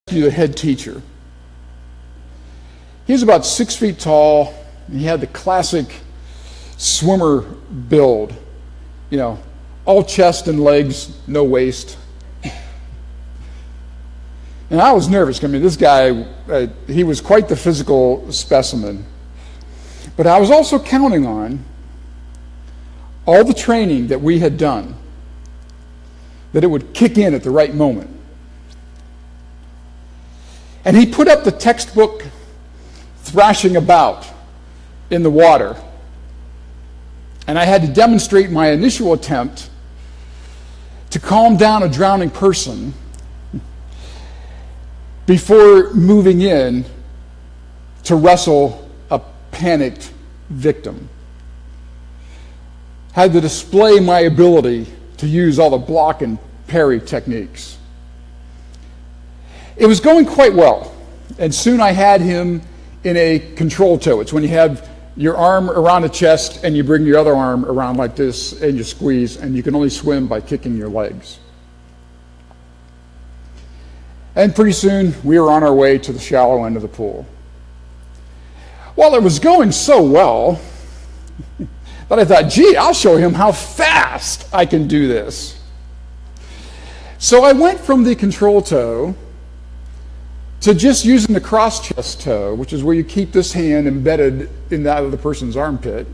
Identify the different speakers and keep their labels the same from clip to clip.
Speaker 1: the head teacher. He was about 6 feet tall, and he had the classic swimmer build, all chest and legs, no waist. And I was nervous. This guy, he was quite the physical specimen. But I was also counting on all the training that we had done, that it would kick in at the right moment. And he put up the textbook thrashing about in the water. And I had to demonstrate my initial attempt to calm down a drowning person before moving in to wrestle a panicked victim. Had to display my ability to use all the block and parry techniques. It was going quite well, and soon I had him in a control toe. It's when you have your arm around the chest and you bring your other arm around like this and you squeeze, and you can only swim by kicking your legs. And pretty soon we were on our way to the shallow end of the pool. Well, it was going so well that I thought, gee, I'll show him how fast I can do this. So I went from the control toe to just using the cross-chest toe, which is where you keep this hand embedded in that of the person's armpit.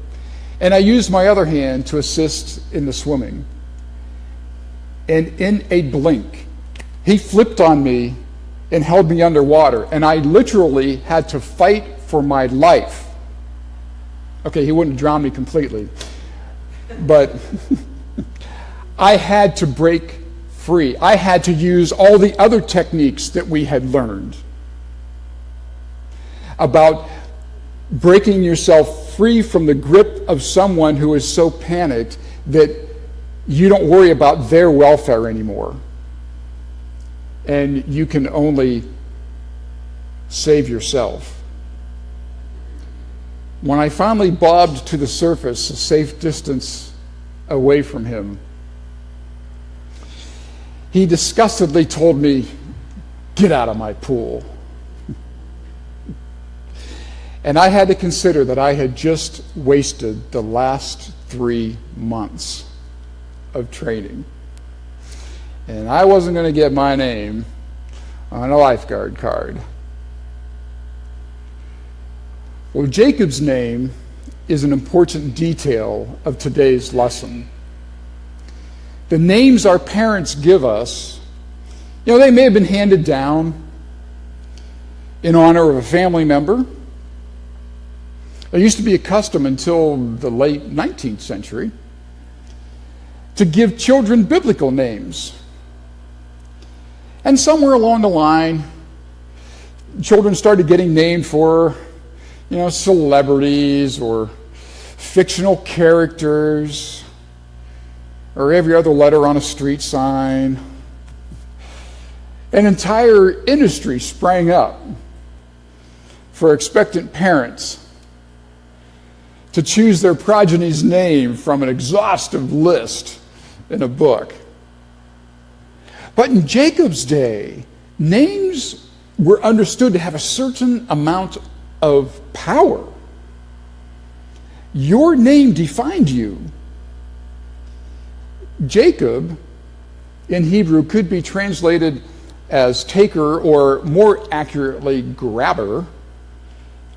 Speaker 1: And I used my other hand to assist in the swimming. And in a blink, he flipped on me and held me underwater. And I literally had to fight for my life. Okay, he wouldn't drown me completely. But I had to break free. I had to use all the other techniques that we had learned about breaking yourself free from the grip of someone who is so panicked that you don't worry about their welfare anymore. And you can only save yourself. When I finally bobbed to the surface, a safe distance away from him, he disgustedly told me, "Get out of my pool." And I had to consider that I had just wasted the last 3 months of training. And I wasn't going to get my name on a lifeguard card. Well, Jacob's name is an important detail of today's lesson. The names our parents give us, they may have been handed down in honor of a family member. There used to be a custom until the late 19th century to give children biblical names. And somewhere along the line, children started getting named for, celebrities or fictional characters, or every other letter on a street sign. An entire industry sprang up for expectant parents to choose their progeny's name from an exhaustive list in a book. But in Jacob's day, names were understood to have a certain amount of power. Your name defined you. Jacob, in Hebrew, could be translated as taker, or more accurately, grabber,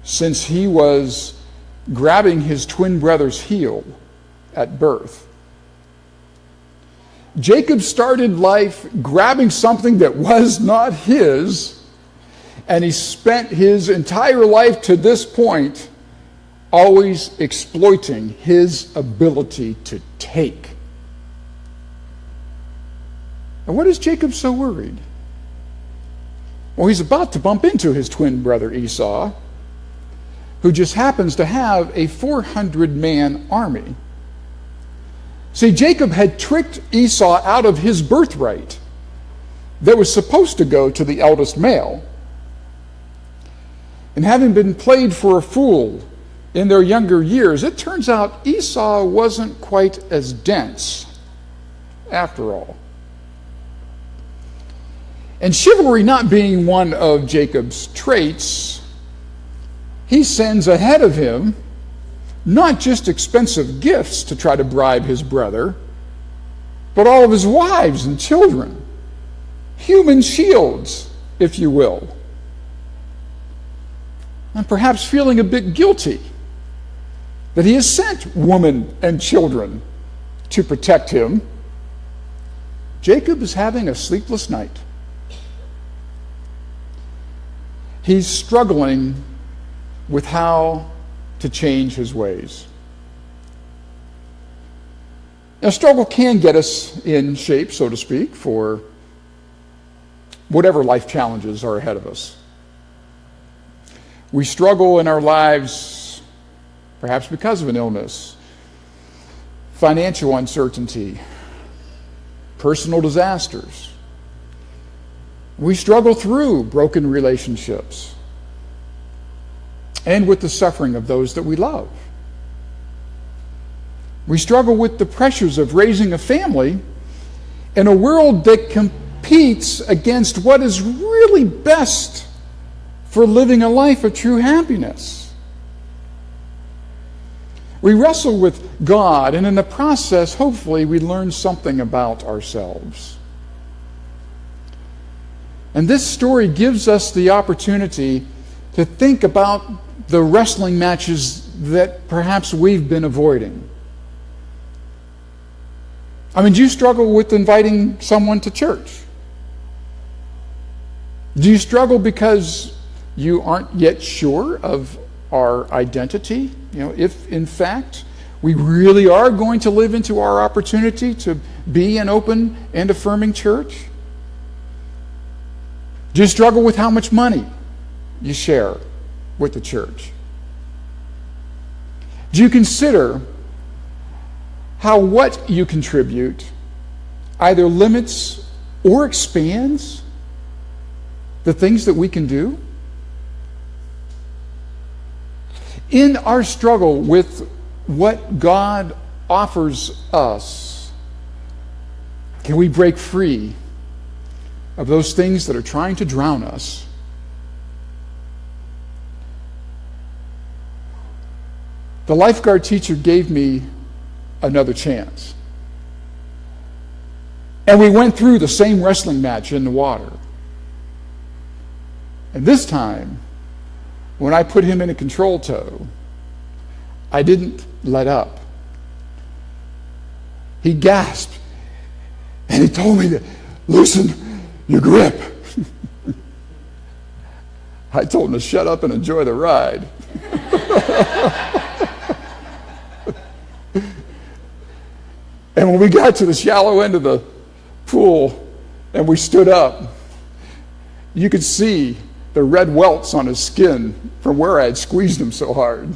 Speaker 1: since he was grabbing his twin brother's heel at birth. Jacob started life grabbing something that was not his, and he spent his entire life to this point always exploiting his ability to take. And what is Jacob so worried? Well, he's about to bump into his twin brother Esau, who just happens to have a 400-man army. See, Jacob had tricked Esau out of his birthright that was supposed to go to the eldest male. And having been played for a fool in their younger years, it turns out Esau wasn't quite as dense after all. And chivalry not being one of Jacob's traits, he sends ahead of him not just expensive gifts to try to bribe his brother, but all of his wives and children. Human shields, if you will. And perhaps feeling a bit guilty that he has sent women and children to protect him, Jacob is having a sleepless night. He's struggling with how to change his ways. Now, struggle can get us in shape, so to speak, for whatever life challenges are ahead of us. We struggle in our lives, perhaps because of an illness, financial uncertainty, personal disasters. We struggle through broken relationships and with the suffering of those that we love. We struggle with the pressures of raising a family in a world that competes against what is really best for living a life of true happiness. We wrestle with God, and in the process, hopefully, we learn something about ourselves. And this story gives us the opportunity to think about the wrestling matches that perhaps we've been avoiding. I mean, do you struggle with inviting someone to church? Do you struggle because you aren't yet sure of our identity? You know, if in fact we really are going to live into our opportunity to be an open and affirming church? Do you struggle with how much money you share with the church? Do you consider how what you contribute either limits or expands the things that we can do? In our struggle with what God offers us, can we break free of those things that are trying to drown us? The lifeguard teacher gave me another chance. And we went through the same wrestling match in the water. And this time, when I put him in a control tow, I didn't let up. He gasped, and he told me to loosen your grip. I told him to shut up and enjoy the ride. And when we got to the shallow end of the pool and we stood up, you could see the red welts on his skin from where I had squeezed him so hard.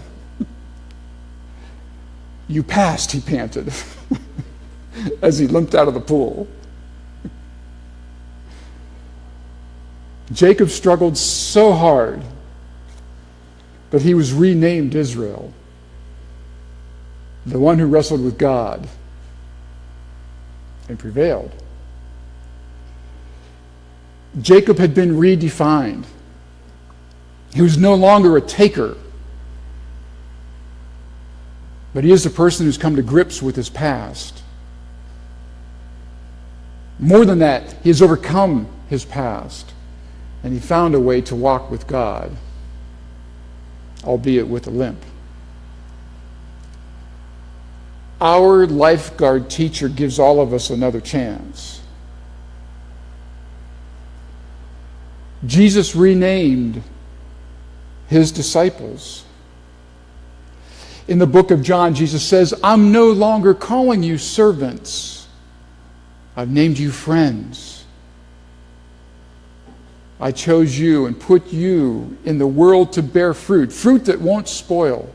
Speaker 1: You passed, he panted, as he limped out of the pool. Jacob struggled so hard that he was renamed Israel, the one who wrestled with God and prevailed. Jacob had been redefined. He was no longer a taker, but he is a person who's come to grips with his past. More than that, he has overcome his past, and he found a way to walk with God, albeit with a limp. Our lifeguard teacher gives all of us another chance. Jesus renamed his disciples. In the book of John, Jesus says, I'm no longer calling you servants. I've named you friends. I chose you and put you in the world to bear fruit, fruit that won't spoil.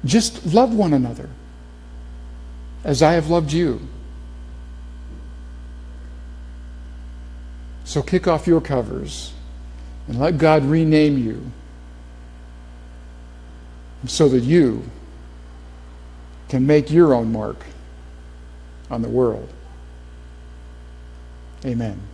Speaker 1: Just love one another as I have loved you. So kick off your covers and let God rename you so that you can make your own mark on the world. Amen.